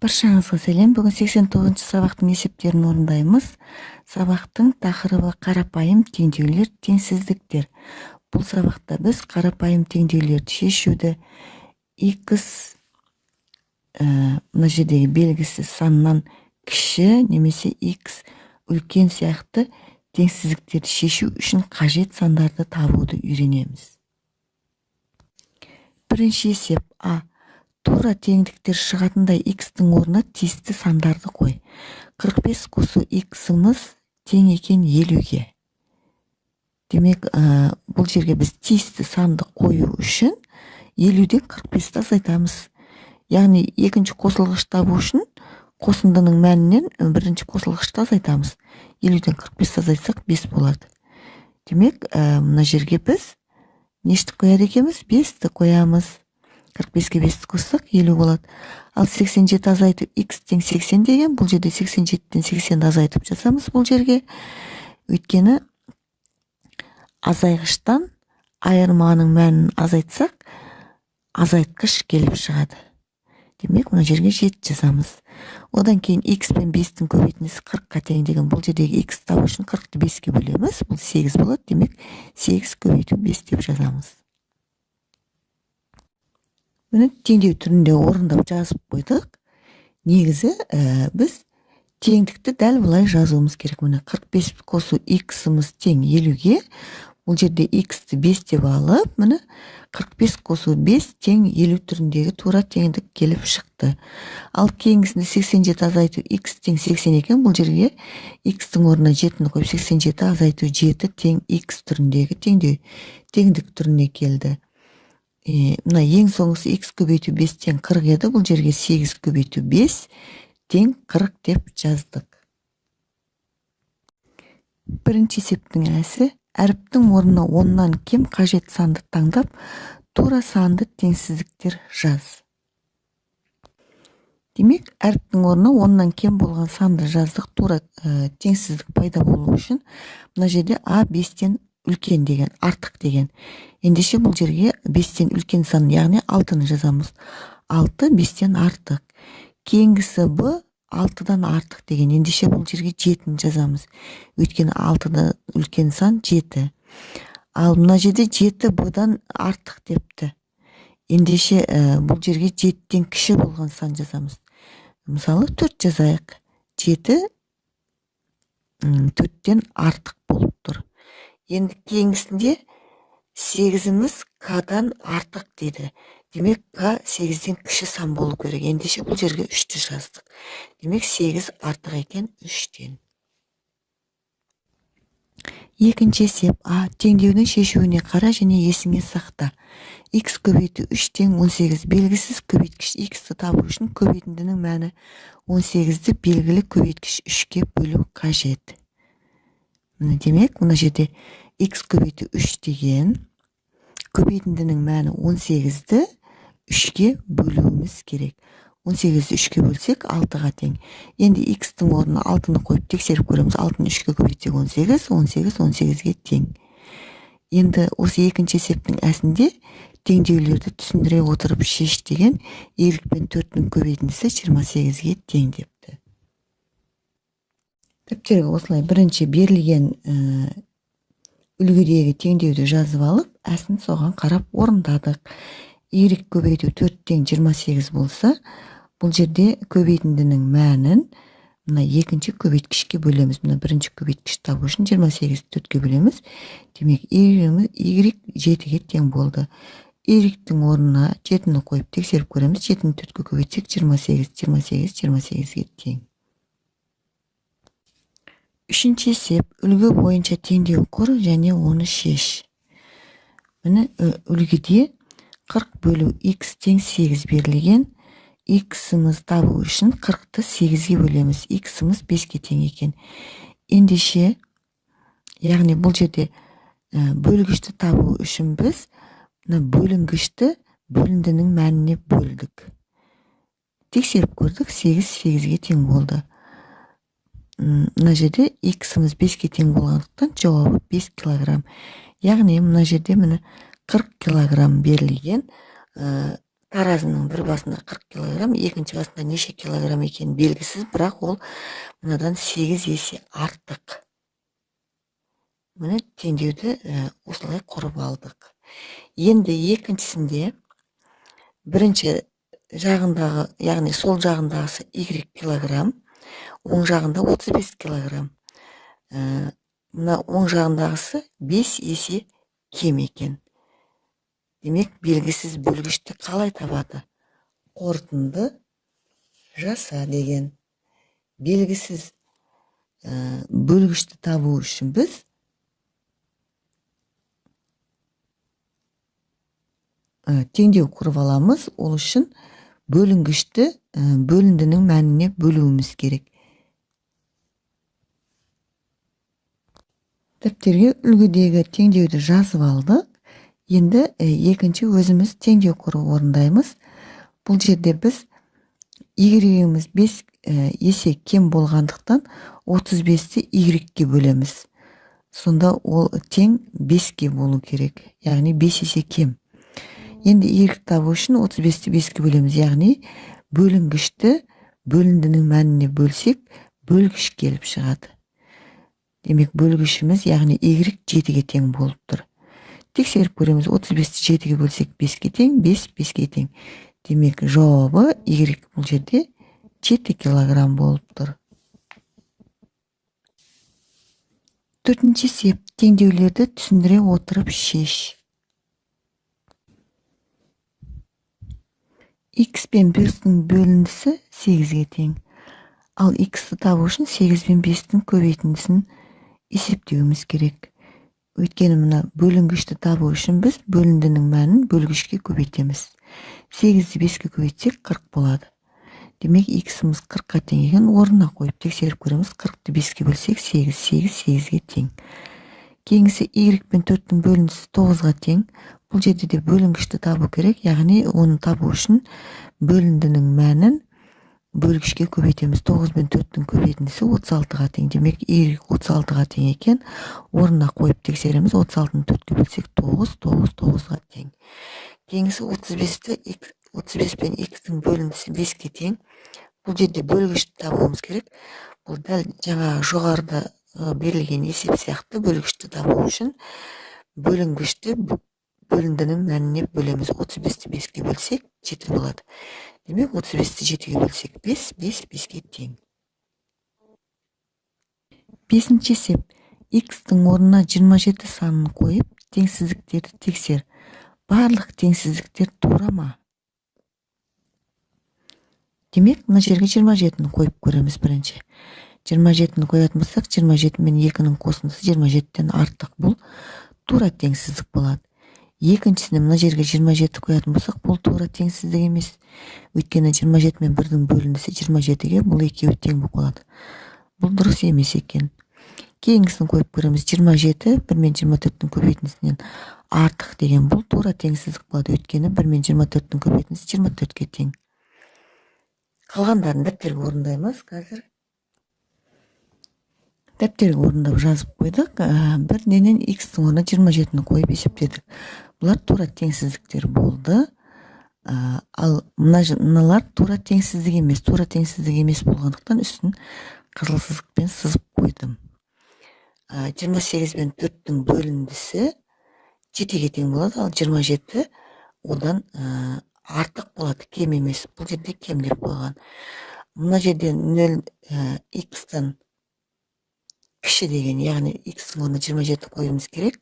Баршаңызға сәлем. Бүгін 89-шы сабақтың есептерін орындаймыз. Сабақтың тақырыбы қарапайым теңдеулер, теңсіздіктер. Бұл сабақта біз қарапайым теңдеулерді шешуді x мына жердегі белгісі саннан кіші немесе x үлкен сияқты теңсіздіктерді шешу үшін қажет сандарды табуды үйренеміз. Бірінші есеп А. Тура теңдіктер шығатындай x-тің орнына тиісті сандарды қой. 45 қосу x-ымыз тең екен 50-ге. Демек, бұл жерге біз тиісті санды қою үшін 50-ден 45-ті азайтамыз. Яғни, екінші қосылғыш табу үшін қосындының мәнінен бірінші қосылғышты азайтамыз. 50-ден 45-ті азайтсақ 5 болады. Демек, мына жерге біз нешті қояды екенбіз? 5-ті қоямыз. 45-ке 5-ті қоссақ 50 болады. Ал 87 азайту x тең 80 деген, бұл жерде 87-ден 80-ді азайтып жасамыз бұл жерге. Өйткені азайғыштан айырманың мәнін азайтсақ, азайтқыш келіп шығады. Демек, мына жерге 7 жазамыз. Одан кейін x пен 5-тің көбейтіндісі 40-қа тең деген, бұл жердегі x табу үшін 40-ты 5-ке бөлеміз. Бұл 8 болады. Демек, 8 көбейту 5 деп жазамыз. Мұны теңдеу түрінде орындап жазып қойдық. Негізі біз теңдікті дәл бұлай жазуымыз керек. Мұны 45 қосу x-ымыз тең 50-ге. Бұл жерде x-ті 5 деп алып, мұны 45 қосу 5 тең 50 түріндегі тура теңдік келіп шықты. Ал кейінгісінде 87 азайту x тең 80 екен. Бұл жерге x-тің орнына 7-ні қойып 87 азайту 7 тең x түріндегі теңдік түріне келді. Мына ең соңғысы x көбейту 5 тең 40 еді. Бұл жерге 8 көбейту 5 тең 40 деп жаздық. Бірінші есептің әсі әріптің орнына 10-нан кем қажет санды таңдап, тура санды теңсіздіктер жаз. Демек, әріптің орнына 10-нан кем болған санды жаздық. Тура теңсіздік пайда болу үшін мына жерде a 5-тен үлкен деген, артық деген. Ендеше бұл жерге 5-тен үлкен сан, яғни 6-ны жазамыз. 6 5-тен артық. Кейінгісі b 6-дан артық деген. Ендеше бұл жерге 7-ні жазамыз. Өйткені 6-дан үлкен сан 7. Ал мына жерде 7 b-дан артық депті. Ендеше бұл жерге 7-тен кіші болған сан жазамыз. Мысалы 4 жазайық. 7 4-тен артық болып тұр. Енді кейінгісінде 8-іміз k-дан артық дейді. Демек, k 8-ден кіші сан болу керек. Ендеше бұл жерге 3-ті жаздық. Демек, 8 артық екен 3-тен. Екінші есеп A. Теңдеудің шешуіне қара және есіңе сақта. X көбейту 3 тең 18 белгісіз көбейткіш x-ті табу үшін көбейтіндінің мәні 18-ді белгілі көбейткіш 3-ке бөлу қажет. Демек, мына жерде x көбейту 3 деген көбейтіндінің мәні 18-ді 3-ке бөлуіміз керек. 18-ді 3-ке бөлсек 6-ға тең. Енді x-тің орнына 6-ны қойып тексеріп көреміз. 6-ны 3-ке көбейтсек 18, 18 18-ге тең. Енді осы екінші есептің әсінде теңдеулерді түсіндіре отырып шеш деген y пен 4-нің көбейтіндісі 28-ге тең депті. Тіптерге осылай бірінші берілген үлгідегі теңдеуді жазып алып, әсін соған қарап орындадық. Y көбейту 4 тең 28 болса, бұл жерде көбейтіндінің мәнін мына екінші көбейткішке бөлеміз. Мына бірінші көбейткіш табу үшін 28 4-ке бөлеміз. Демек, y 7-ге тең болды. Y-тің орнына 7-ні қойып тексеріп көреміз. 7-ні 4-ке көбейтсек 28-28-28-ге тең. Үшінші есеп, үлгі бойынша теңдеу құр және оны шеш. Міне үлгіде 40 бөлу x тең 8 берілген. X-іміз табу үшін 40-ты 8-ге бөлеміз. X-іміз 5-ке тең екен. Ендеше, яғни бұл жерде бөлгішті табу үшін біз бөлінгішті бөліндінің мәніне бөлдік. Тексеріп көрдік, 8 8-ге тең болды. Мына жерде x-іміз 5-ке тең болғандықтан жауабы 5 килограмм. Яғни мына жерде 40 килограмм берілген таразының бір басында 40 килограмм, екінші басында неше килограмм екені белгісіз, бірақ ол мынадан 8 есе артық. Міне теңдеуді осылай құрып алдық. Енді екіншісінде бірінші жағындағы, яғни сол жағындағысы y килограмм, оң жағында 35 килограмм. Мына оң жағындағысы 5 есе кем екен. Демек, белгісіз бөлгішті қалай табады? Қорытынды жаса деген. Белгісіз бөлгішті табу үшін біз теңдеу құрып аламыз. Ол үшін бөлінгішті бөліндінің мәніне бөлуіміз керек. Дәптерге үлгідегі теңдеуді жазып алдық. Енді екінші өзіміз теңдеу құрып орындаймыз. Бұл жерде біз y-іміз 5 есе кем болғандықтан 35-ті y-ге бөлеміз. Сонда ол тең 5-ге болу керек. Яғни 5 есе кем. Енді y табу үшін 35-ті 5-ге бөлеміз. Яғни бөлінгішті бөліндінің мәніне бөлсек, бөлгіш келіп шығады. Демек, бөлгішіміз, яғни y 7-ге тең болып тұр. Тексеріп көреміз. 35-ті 7-ге бөлсек 5-ге тең, 5 5-ге тең. Демек, жауабы y бұл жерде 7 килограмм болып тұр. Төртінші сеп, теңдеулерді түсіндіре отырып шеш. X пен 5-тің бөліндісі 8-ге тең. Ал X-ті табу үшін 8 пен 5-тің көбейтіндісін есептеуіміз керек. Өйткені мына бөлінгішті табу үшін біз бөліндінің мәнін бөлгішке көбейтеміз. 8-ді 5-ге көбейтсек 40 болады. Демек, X-іміз 40-ға тең екен, орнына қойып тексеріп көреміз. 40-ды 5-ге бөлсек 8, 8 8-ге тең. Кейінгісі y пен 4-тің бөліндісі 9-ға тең. Бұл жерде де бөлінгішті табу керек, яғни оны табу үшін бөліндінің мәнін бөлгішке көбейтеміз. 9 пен 4-тің көбейтіндісі 36-ға тең. Демек, y 36-ға тең екен, орнына қойып тексереміз. 36-ны 4-ге бөлсек 9, 9 9-ға тең. Кейінгісі 35 пен x-тің бөліндісі 5-ге тең. Бұл жерде бөлгішті табуымыз керек. Бұл дәл жаңағы жоғарыда берілген есеп сияқты бөлгішті табу үшін бөлінгішті бөліндінің мәніне бөлеміз. 35-ті 5-ге бөлсек 7 болады. Демек, 35-ті 7-ге бөлсек 5, 5 5-ге тең. Бесінші сеп, x-тің орнына 27 санын қойып, теңсіздіктерді тексер. Барлық теңсіздіктер тура ма? Демек, мына жерге 27-ні қойып көреміз бірінші. 27-ні қоятын болсақ, 27 мен 2-нің қосындысы 27-тен артық. Бұл тура теңсіздік болады. Екіншісіне мына жерге 27 қоятын болсақ, бұл тура теңсіздік емес. Өйткені 27 мен 1-дің бөліндісі 27-ге, бұл екеуі тең болып қалады. Бұл дұрыс емес екен. Кейінгісін қойып көреміз. 27 1 мен 24-тің көбейтіндісінен артық деген, бұл тура теңсіздік болады. Өйткені 1 мен 24-тің көбейтіндісі 24-ге тең. Қалғандарын дәптерге орындаймыз қазір. Дәптерге орындап жазып қойдық. Бірденен x-тің орнына 27-ні қойып есептедік. Бұлар тура теңсіздіктер болды. Ал мыналар тура теңсіздік емес. Тура теңсіздік емес болғандықтан үстін қызыл сызықпен сызып қойдым. 28 пен 4-тің бөліндісі 7-ге тең болады, ал 27 одан артық болады, кем емес. Бұл жерде кем деп қойған. Мына жерде 0 x-тан кіші деген, яғни x-тің орнына 27 қоюымыз керек.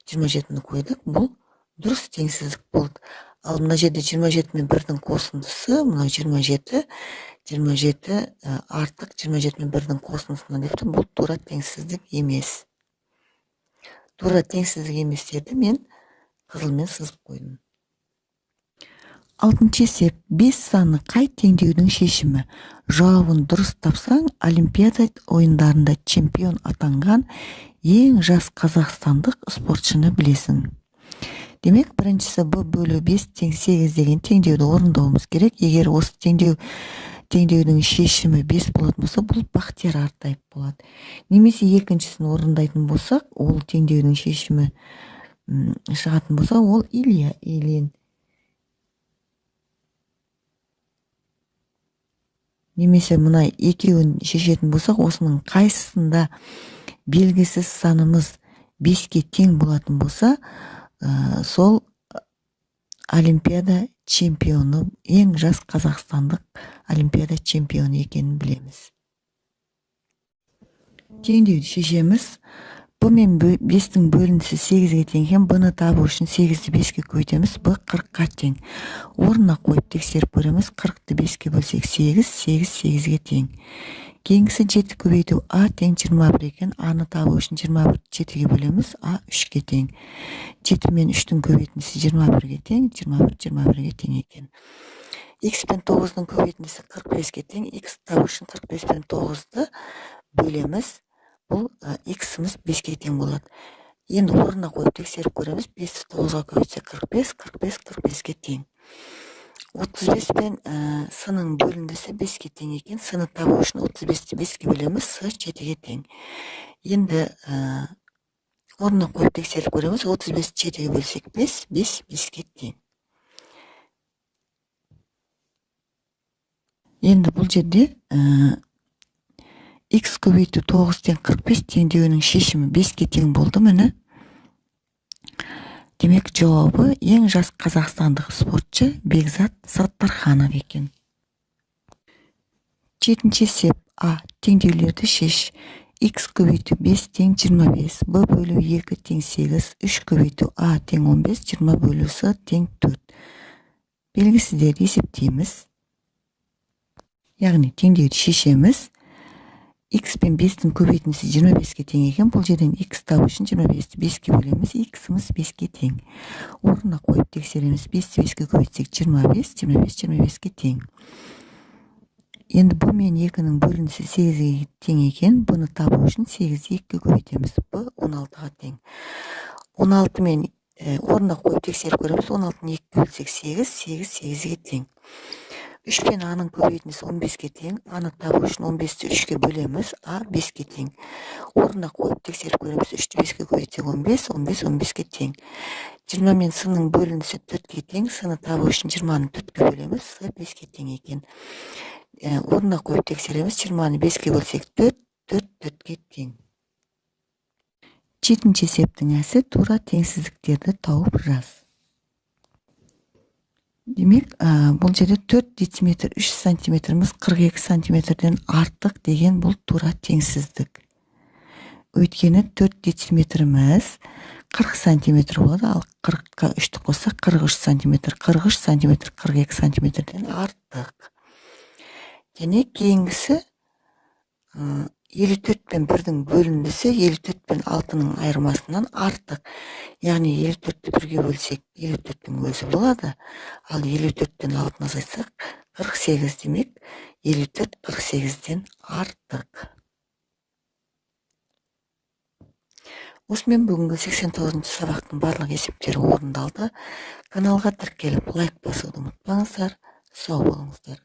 27-ні қойдық, бұл дұрыс теңсіздік болды. Ал мына жерде 27 мен 1-дің қосындысы, мына 27 артық 27 мен 1-дің қосындысынан депті, бұл тура теңсіздік емес. Тура теңсіздік еместерді мен қызылмен сызып қойдым. Алтыншы сеп, 5 саны қай теңдеудің шешімі? Жауабын дұрыс тапсаң, Олимпиада ойындарында чемпион атанған ең жас қазақстандық спортшыны білесің. Демек, біріншісі b бөлі 5 тең 8 деген теңдеуді орындауымыз керек. Егер осы теңдеудің шешімі 5 болатын болса, бұл Бақтияр Артаев болады. Немесе екіншісін орындайтын болсақ, ол теңдеудің шешімі шығатын болса, ол Ильин. немесе мына екеуін шешетін болсақ, осының қайсысында белгісіз санымыз 5-ке тең болатын болса, сол олимпиада чемпионы, ең жас қазақстандық олимпиада чемпионы екенін білеміз. Теңдеуді шешеміз. Б мен 5-тің бөлінісі 8-ге тең екен. Б-ны табу үшін 8-ді 5-ке көйтеміз. Б 40-қа тең. Орнына қойып тексеріп көреміз. 40-ты 5-ке бөлсек 8, 8 8-ге тең. Кейінгісі 7 көбейту А тең 21 екен. А-ны табу үшін 21 7-ге бөлеміз. А 3-ке тең. 7 мен 3-тің көбейтіндісі 21-ге тең. 21 21-ге тең екен. X пен 9-ның көбейтіндісі 45-ге тең. X табу үшін 45 пен 9-ды бөлеміз. Бұл X-іміз 5-ке тең болады. Енді орнына қойып тексеріп көреміз. 5-ті 9-ға көбейтсек 45, 45 45-ге тең. 35 пен С-ның бөліндісі 5-ке тең екен. С-ны табу үшін 35-ті 5-ке бөлеміз. С 7-ге тең. Енді орнына қойып тексеріп көреміз. 35-ті 7-ге бөлсек 5, 5 5-ке тең. Енді бұл жерде X көбейту 9 тең 45 теңдеуінің шешімі 5-ке тең болды міне. Демек жауабы ең жас қазақстандық спортшы Бекзат Саттарханов екен. 7-ші есеп. А. Теңдеулерді шеш. X көбейту 5 тең 25, Б бөлу 2 тең 8, 3 көбейту А тең 15, 20 бөлу С тең 4. Белгісіздерді есептейміз. Яғни теңдеуді шешеміз. X пен 5-тің көбейтіндісі 25-ке тең екен. Бұл жерден X табу үшін 25-ті 5-ке бөлеміз. X-іміз 5-ке тең. Орнына қойып тексереміз. 5-ті 5-ке көбейтсек 25, 25 25-ке тең. Енді Б мен 2-ның бөлінісі 8-ге тең екен. Бұны табу үшін 8-ді 2-ке көбейтеміз. Б 16-ға тең. 16 мен орнына қойып тексеріп көреміз. 16-ны 2-ке бөлсек 8, 8 8-ге тең. 3 пен А-ның көбейтіндісі 15-ке тең. А-ны табу үшін 15-ті 3-ке бөлеміз. А 5-ке тең. Орнына қойып тексеріп көреміз. 3-ті 5-ке көбейтсек 15, 15 15-ке тең. 20 мен С-ның бөлінісі 4-ке тең. С-ны табу үшін 20-ны 4-ке бөлеміз. С 5-ке тең екен. Орнына қойып тексереміз. 20-ны 5-ке бөлсек 4, 4 4-ке тең. 7-ші есептің әсі тура теңсіздіктерді тауып жаз. Демек, бұл жерде 4 дециметр 3 сантиметріміз 42 сантиметрден артық деген бұл тура теңсіздік. Өйткені 4 дециметріміз 40 сантиметр болады, ал 40-қа 3-ті қоссақ 43 сантиметр, 43 сантиметр 42 сантиметрден артық. Және кейінгісі 54 пен 1-дің бөліндісі 54 пен 6-ның айырмасынан артық. Яғни 54-ті 1-ге бөлсек 54-тің өзі болады. Ал 54-тен 6-ны азайтсақ 48 демек 54 48-ден артық. Осымен бүгінгі 89-ші сабақтың барлық есептері орындалды. Каналға тіркеліп лайк басуды ұмытпаңыздар. Сау болыңыздар.